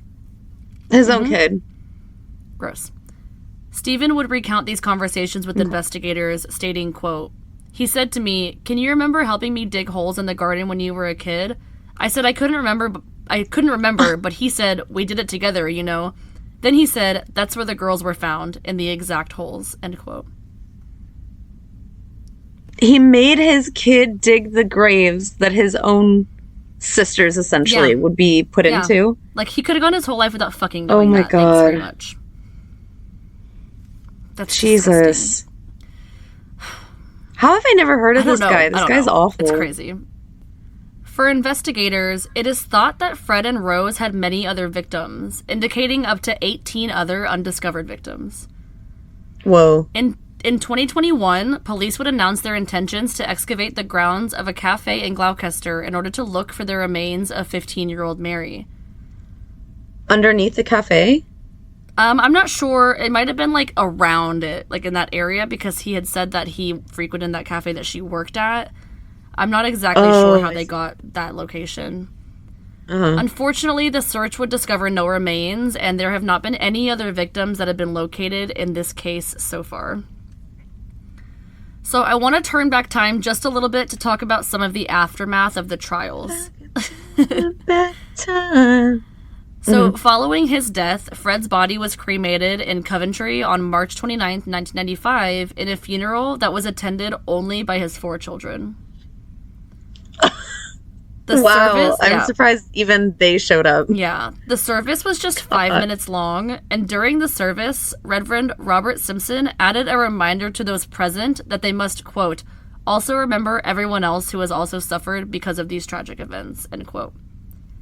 his own kid. Gross. Stephen would recount these conversations with investigators, stating, quote, he said to me, "Can you remember helping me dig holes in the garden when you were a kid?" I said I couldn't remember, but he said, "We did it together, you know." Then he said, "That's where the girls were found, in the exact holes," end quote. He made his kid dig the graves that his own sisters, essentially, would be put into. Like, he could have gone his whole life without fucking knowing my that. God. Thanks very much. That's Jesus. disgusting. How have I never heard of this guy? This guy's awful. It's crazy. For investigators, it is thought that Fred and Rose had many other victims, indicating up to 18 other undiscovered victims. Whoa. In 2021, police would announce their intentions to excavate the grounds of a cafe in Gloucester in order to look for the remains of 15-year-old Mary. Underneath the cafe? I'm not sure. It might have been, like, around it, like, in that area, because he had said that he frequented that cafe that she worked at. I'm not exactly sure how they got that location. Unfortunately, the search would discover no remains, and there have not been any other victims that have been located in this case so far. So I want to turn back time just a little bit to talk about some of the aftermath of the trials. So, following his death, Fred's body was cremated in Coventry on March 29th, 1995, in a funeral that was attended only by his 4 children. I'm surprised even they showed up. Yeah. The service was just 5 minutes long, and during the service, Reverend Robert Simpson added a reminder to those present that they must, quote, also remember everyone else who has also suffered because of these tragic events, end quote.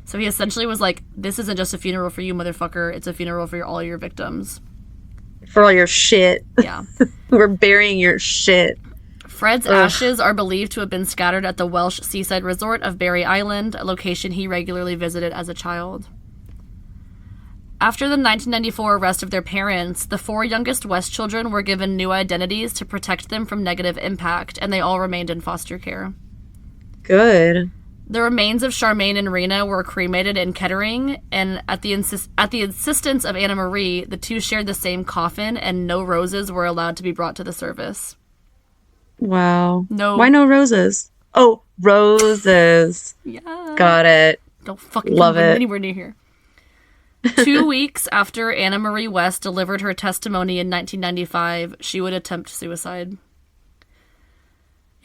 So he essentially was like, this isn't just a funeral for you, motherfucker. It's a funeral for all your victims. For all your shit. Yeah. We're burying your shit. Fred's ashes are believed to have been scattered at the Welsh seaside resort of Barry Island, a location he regularly visited as a child. After the 1994 arrest of their parents, the 4 youngest West children were given new identities to protect them from negative impact, and they all remained in foster care. Good. The remains of Charmaine and Rena were cremated in Kettering, and at the insistence of Anna Marie, the 2 shared the same coffin, and no roses were allowed to be brought to the service. Wow. No. Why no roses? Oh, roses. Yeah. Got it. Don't fucking love it anywhere near here. 2 weeks after Anna Marie West delivered her testimony in 1995, she would attempt suicide.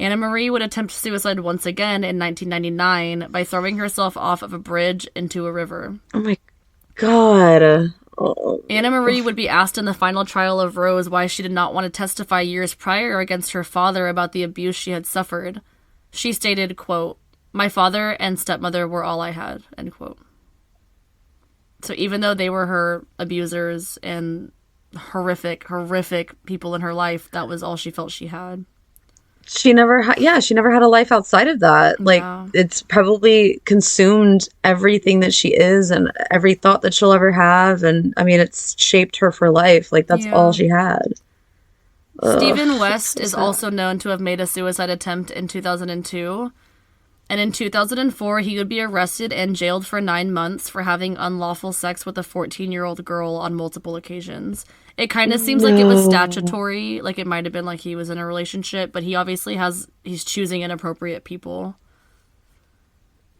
Anna Marie would attempt suicide once again in 1999 by throwing herself off of a bridge into a river. Oh my God. Oh. Anna Marie would be asked in the final trial of Rose why she did not want to testify years prior against her father about the abuse she had suffered. She stated, quote, my father and stepmother were all I had, end quote. So even though they were her abusers and horrific people in her life, that was all she felt she had. She never had a life outside of that. Like, it's probably consumed everything that she is and every thought that she'll ever have. And I mean, it's shaped her for life. Like, that's all she had. Stephen West is also known to have made a suicide attempt in 2002. And in 2004, he would be arrested and jailed for 9 months for having unlawful sex with a 14-year-old girl on multiple occasions. It kind of seems like it was statutory, like it might have been like he was in a relationship, but he obviously he's choosing inappropriate people.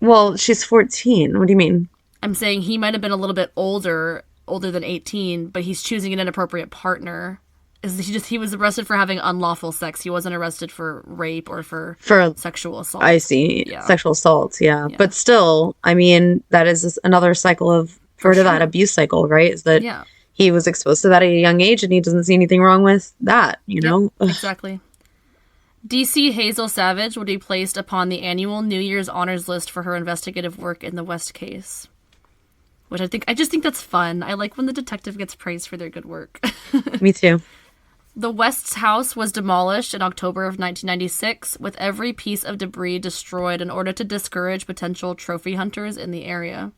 Well, she's 14. What do you mean? I'm saying he might have been a little bit older than 18, but he's choosing an inappropriate partner. He was arrested for having unlawful sex. He wasn't arrested for rape or for sexual assault. I see. Yeah. Sexual assault, yeah. But still, I mean, that is another cycle of that abuse cycle, right? Is that he was exposed to that at a young age and he doesn't see anything wrong with that, you know? Exactly. DC Hazel Savage would be placed upon the annual New Year's honors list for her investigative work in the West case. Which I just think that's fun. I like when the detective gets praised for their good work. Me too. The West's house was demolished in October of 1996, with every piece of debris destroyed in order to discourage potential trophy hunters in the area.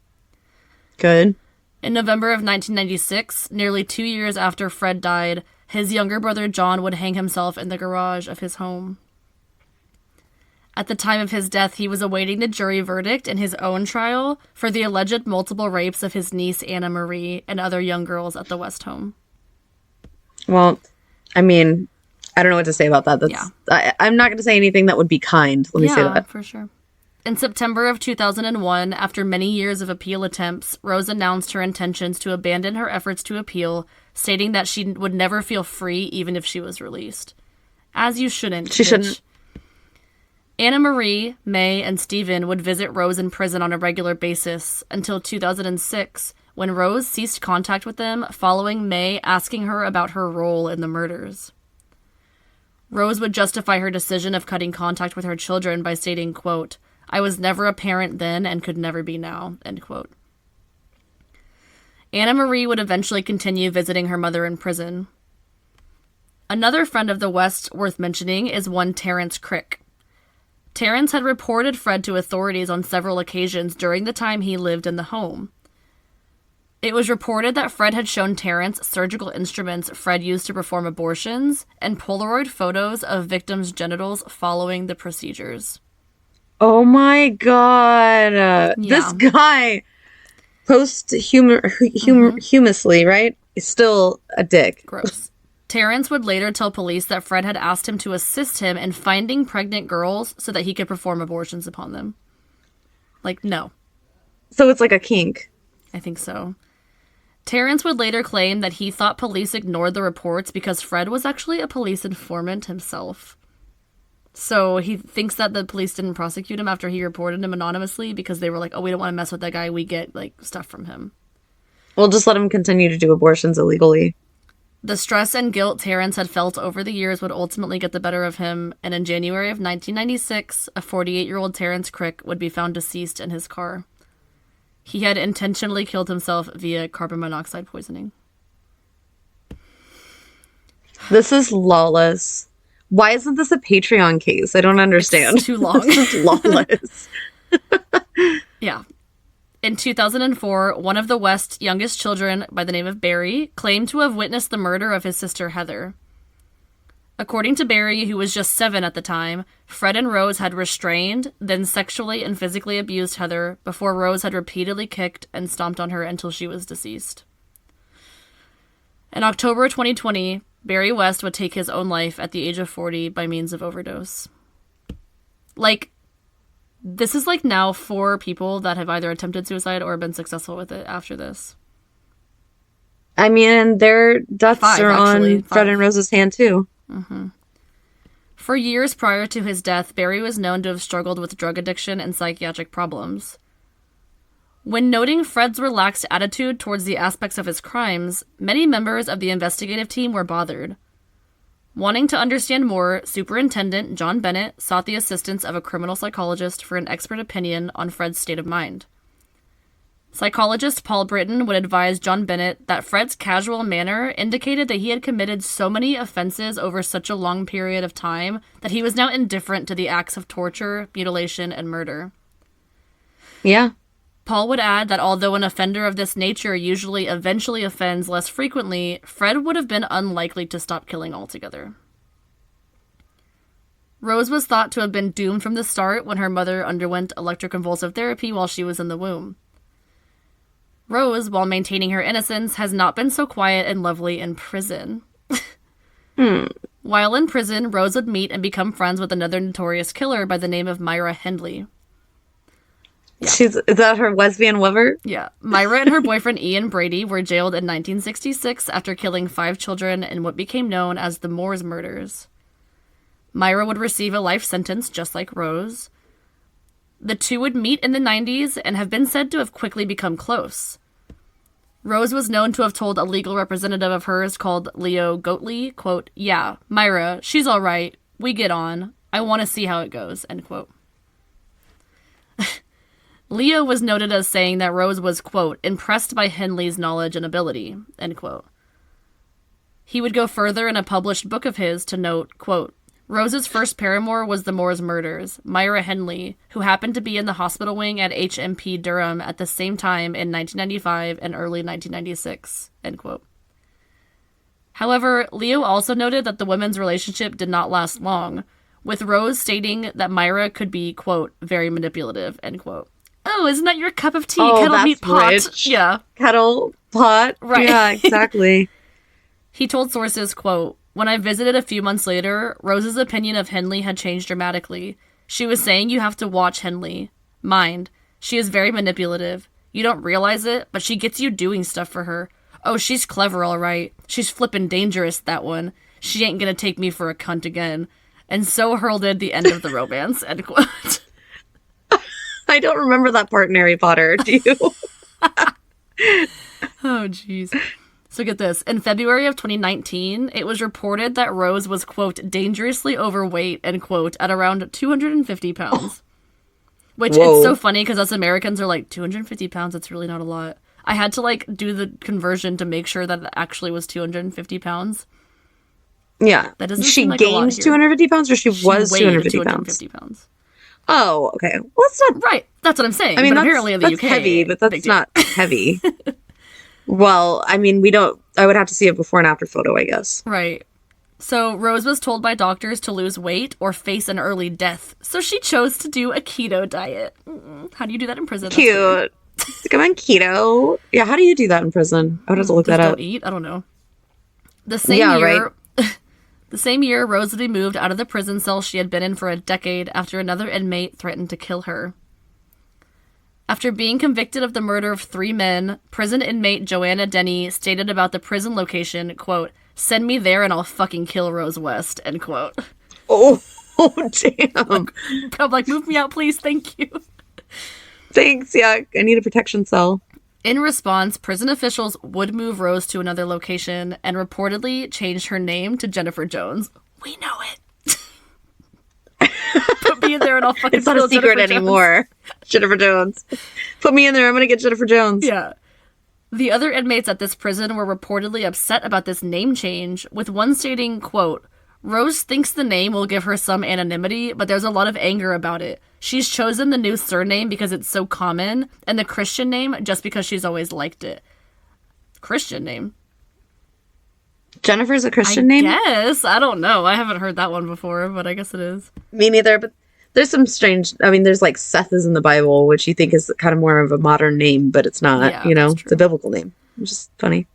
Good. In November of 1996, nearly 2 years after Fred died, his younger brother John would hang himself in the garage of his home. At the time of his death, he was awaiting the jury verdict in his own trial for the alleged multiple rapes of his niece Anna Marie and other young girls at the West home. Well, I mean, I don't know what to say about that. I'm not going to say anything that would be kind. Let me say that. Yeah, for sure. In September of 2001, after many years of appeal attempts, Rose announced her intentions to abandon her efforts to appeal, stating that she would never feel free even if she was released. As you shouldn't. She shouldn't. Anna Marie, May, and Stephen would visit Rose in prison on a regular basis until 2006, when Rose ceased contact with them following May asking her about her role in the murders. Rose would justify her decision of cutting contact with her children by stating, quote, "I was never a parent then and could never be now," end quote. Anna Marie would eventually continue visiting her mother in prison. Another friend of the West worth mentioning is one Terrence Crick. Terrence had reported Fred to authorities on several occasions during the time he lived in the home. It was reported that Fred had shown Terrence surgical instruments Fred used to perform abortions and Polaroid photos of victims' genitals following the procedures. Oh my god. This guy, posthumously, right, is still a dick. Gross. Terrence would later tell police that Fred had asked him to assist him in finding pregnant girls so that he could perform abortions upon them. Like, no. So it's like a kink. I think so. Terrence would later claim that he thought police ignored the reports because Fred was actually a police informant himself. So he thinks that the police didn't prosecute him after he reported him anonymously because they were like, oh, we don't want to mess with that guy. We get, like, stuff from him. We'll just let him continue to do abortions illegally. The stress and guilt Terrence had felt over the years would ultimately get the better of him, and in January of 1996, a 48-year-old Terrence Crick would be found deceased in his car. He had intentionally killed himself via carbon monoxide poisoning. This is lawless. Why isn't this a Patreon case? I don't understand. It's too long. This is lawless. Yeah. In 2004, one of the West's youngest children, by the name of Barry, claimed to have witnessed the murder of his sister Heather. According to Barry, who was just 7 at the time, Fred and Rose had restrained, then sexually and physically abused Heather before Rose had repeatedly kicked and stomped on her until she was deceased. In October 2020, Barry West would take his own life at the age of 40 by means of overdose. Like, this is like now 4 people that have either attempted suicide or been successful with it after this. I mean, their deaths 5, are actually. on Fred and Rose's hand, too. Mm-hmm. For years prior to his death, Barry was known to have struggled with drug addiction and psychiatric problems. When noting Fred's relaxed attitude towards the aspects of his crimes, many members of the investigative team were bothered. Wanting to understand more, Superintendent John Bennett sought the assistance of a criminal psychologist for an expert opinion on Fred's state of mind. Psychologist Paul Britton would advise John Bennett that Fred's casual manner indicated that he had committed so many offenses over such a long period of time that he was now indifferent to the acts of torture, mutilation, and murder. Yeah. Paul would add that although an offender of this nature usually eventually offends less frequently, Fred would have been unlikely to stop killing altogether. Rose was thought to have been doomed from the start when her mother underwent electroconvulsive therapy while she was in the womb. Rose, while maintaining her innocence, has not been so quiet and lovely in prison. While in prison, Rose would meet and become friends with another notorious killer by the name of Myra Hindley. Yeah. Is that her lesbian lover? Yeah. Myra and her boyfriend Ian Brady were jailed in 1966 after killing 5 children in what became known as the Moors murders. Myra would receive a life sentence just like Rose. The two would meet in the 90s and have been said to have quickly become close. Rose was known to have told a legal representative of hers called Leo Goatley, quote, "Yeah, Myra, she's all right. We get on. I want to see how it goes," end quote. Leo was noted as saying that Rose was, quote, "impressed by Hindley's knowledge and ability," end quote. He would go further in a published book of his to note, quote, "Rose's first paramour was the Moors murders, Myra Hindley, who happened to be in the hospital wing at HMP Durham at the same time in 1995 and early 1996, end quote. However, Leo also noted that the women's relationship did not last long, with Rose stating that Myra could be, quote, "very manipulative," end quote. Oh, isn't that your cup of tea? Oh, Kettle that's meet pot. rich. Yeah. Kettle pot. Right. Yeah, exactly. He told sources, quote, "When I visited a few months later, Rose's opinion of Hindley had changed dramatically. She was saying you have to watch Hindley. Mind, she is very manipulative. You don't realize it, but she gets you doing stuff for her. Oh, she's clever, all right. She's flippin' dangerous, that one. She ain't gonna take me for a cunt again." And so heralded the end of the romance, end quote. I don't remember that part in Harry Potter. Do you? Oh, jeez. So get this. In February of 2019, it was reported that Rose was, quote, "dangerously overweight," end quote, at around 250 pounds. Which, Whoa. It's so funny because us Americans are like, 250 pounds, that's really not a lot. I had to, like, do the conversion to make sure that it actually was 250 pounds. Yeah. That doesn't she seem like a lot gained here. 250 pounds or she was weighed 250 pounds? Oh, okay. Well, that's not... Right. That's what I'm saying. I mean, but that's, apparently in the that's UK, heavy, but that's big deal. not heavy. Well, I mean, we don't... I would have to see a before and after photo, I guess. Right. So Rose was told by doctors to lose weight or face an early death. So she chose to do a keto diet. How do you do that in prison? That's weird. Cute. Come on, keto. Yeah, how do you do that in prison? I would have to look that up. Don't eat? I don't know. The same year, right? The same year, Rose would be moved out of the prison cell she had been in for a decade after another inmate threatened to kill her. After being convicted of the murder of 3 men, prison inmate Joanna Denny stated about the prison location, quote, "Send me there and I'll fucking kill Rose West," end quote. Oh damn. I'm like, move me out, please, thank you. Thanks, yeah, I need a protection cell. In response, prison officials would move Rose to another location and reportedly changed her name to Jennifer Jones. We know it. Put me in there and I'll fucking It's not a secret anymore. Jennifer Jones. Put me in there, I'm gonna get Jennifer Jones. Yeah. The other inmates at this prison were reportedly upset about this name change, with one stating, quote, "Rose thinks the name will give her some anonymity, but there's a lot of anger about it. She's chosen the new surname because it's so common, and the Christian name just because she's always liked it." Christian name? Jennifer's a Christian name? Yes. I don't know. I haven't heard that one before, but I guess it is. Me neither, but there's some strange... I mean, there's like Seth is in the Bible, which you think is kind of more of a modern name, but it's not, Yeah, you know? that's true. It's a biblical name. Which is funny.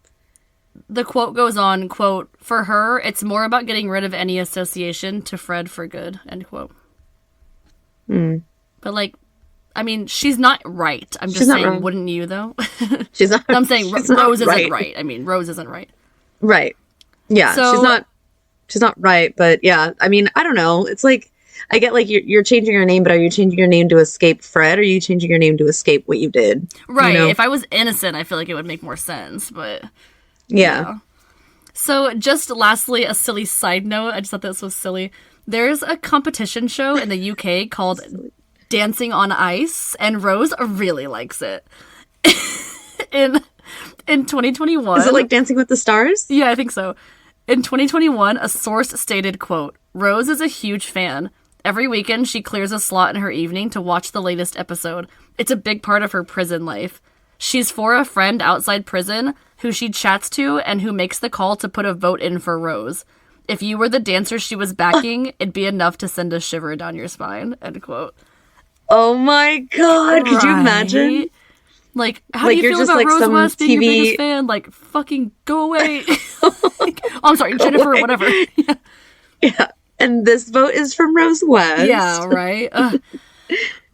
The quote goes on, quote, "For her, it's more about getting rid of any association to Fred for good," end quote. But, like, I mean, she's not right. I'm just saying, wrong. wouldn't you, though? She's not... I'm saying she's not Rose isn't right. I mean, Rose isn't right. Right. Yeah, So- she's not right, but yeah, I mean, I don't know. It's like, I get like you're changing your name, but are you changing your name to escape Fred, or are you changing your name to escape what you did? Right. You know? If I was innocent, I feel like it would make more sense, but... Yeah. So, just lastly, a silly side note. I just thought this was silly. There's a competition show in the UK called Dancing on Ice, and Rose really likes it. in 2021. Is it like Dancing with the Stars? Yeah, I think so. In 2021, a source stated, quote, Rose is a huge fan. Every weekend, she clears a slot in her evening to watch the latest episode. It's a big part of her prison life. She's for a friend outside prison who she chats to and who makes the call to put a vote in for Rose. If you were the dancer she was backing, it'd be enough to send a shiver down your spine, end quote. Oh my God, could you imagine? Like, how do you feel about Rose West being your biggest fan? Like, fucking go away. I'm sorry, Jennifer, whatever. Yeah. And this vote is from Rose West. Yeah, right?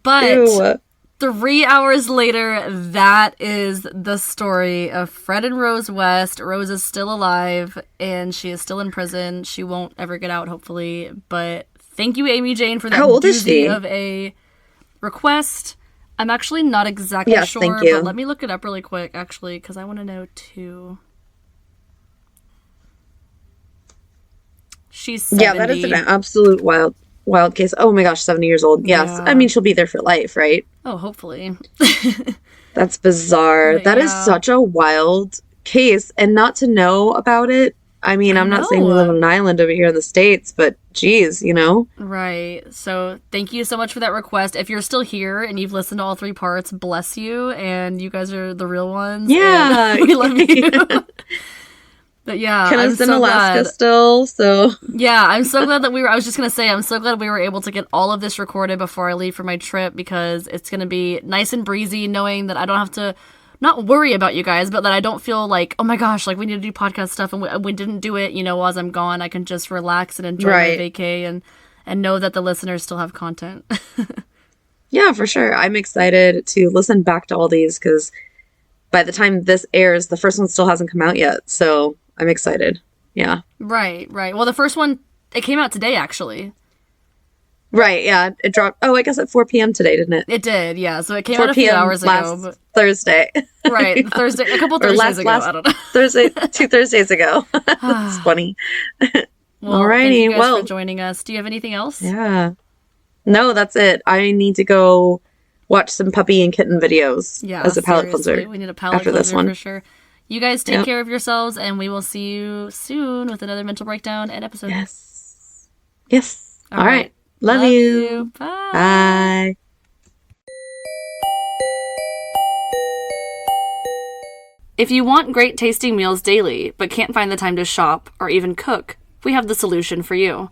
But Ew. 3 hours later, that is the story of Fred and Rose West. Rose is still alive, and she is still in prison. She won't ever get out, hopefully. But thank you, Amy Jane, for that doozy of a request. I'm actually not exactly sure, but let me look it up really quick, actually, because I want to know, too. She's 70. Yeah, that is an absolute wild case. Oh my gosh, 70 years old. Yes. Yeah. I mean, she'll be there for life, right? Oh, hopefully. That's bizarre. But that is such a wild case. And not to know about it. I mean, I'm not saying we live on an island over here in the States, but geez, you know? Right. So thank you so much for that request. If you're still here and you've listened to all 3 parts, bless you. And you guys are the real ones. Yeah. We love you. But yeah, Kenna's in Alaska still, so. Yeah, I'm so glad that I was just going to say, I'm so glad we were able to get all of this recorded before I leave for my trip, because it's going to be nice and breezy knowing that I don't have to not worry about you guys, but that I don't feel like, oh my gosh, like we need to do podcast stuff and we didn't do it, you know, as I'm gone. I can just relax and enjoy my vacay and know that the listeners still have content. Yeah, for sure. I'm excited to listen back to all these, because by the time this airs, the first one still hasn't come out yet. So I'm excited. Yeah. Right. Well, the first one, it came out today, actually. Right, yeah. It dropped, at 4 p.m. today, didn't it? It did, yeah. So it came out a few hours ago. But Thursday. Right, Thursday. A couple Thursdays ago. I don't know. Thursday, 2 Thursdays ago. It's funny. Well, alrighty. Thank you guys for joining us. Do you have anything else? Yeah. No, that's it. I need to go watch some puppy and kitten videos as a palate cleanser. We need a palate cleanser for sure. You guys take care of yourselves, and we will see you soon with another Mental Breakdown and episode. Yes. All right. Love you. Bye. If you want great tasting meals daily, but can't find the time to shop or even cook, we have the solution for you.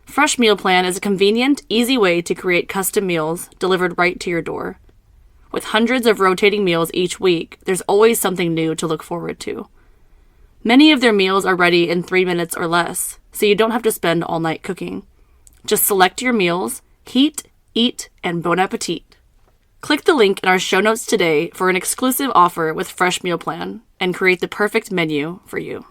Fresh Meal Plan is a convenient, easy way to create custom meals delivered right to your door. With hundreds of rotating meals each week, there's always something new to look forward to. Many of their meals are ready in 3 minutes or less, so you don't have to spend all night cooking. Just select your meals, heat, eat, and bon appetit. Click the link in our show notes today for an exclusive offer with Fresh Meal Plan and create the perfect menu for you.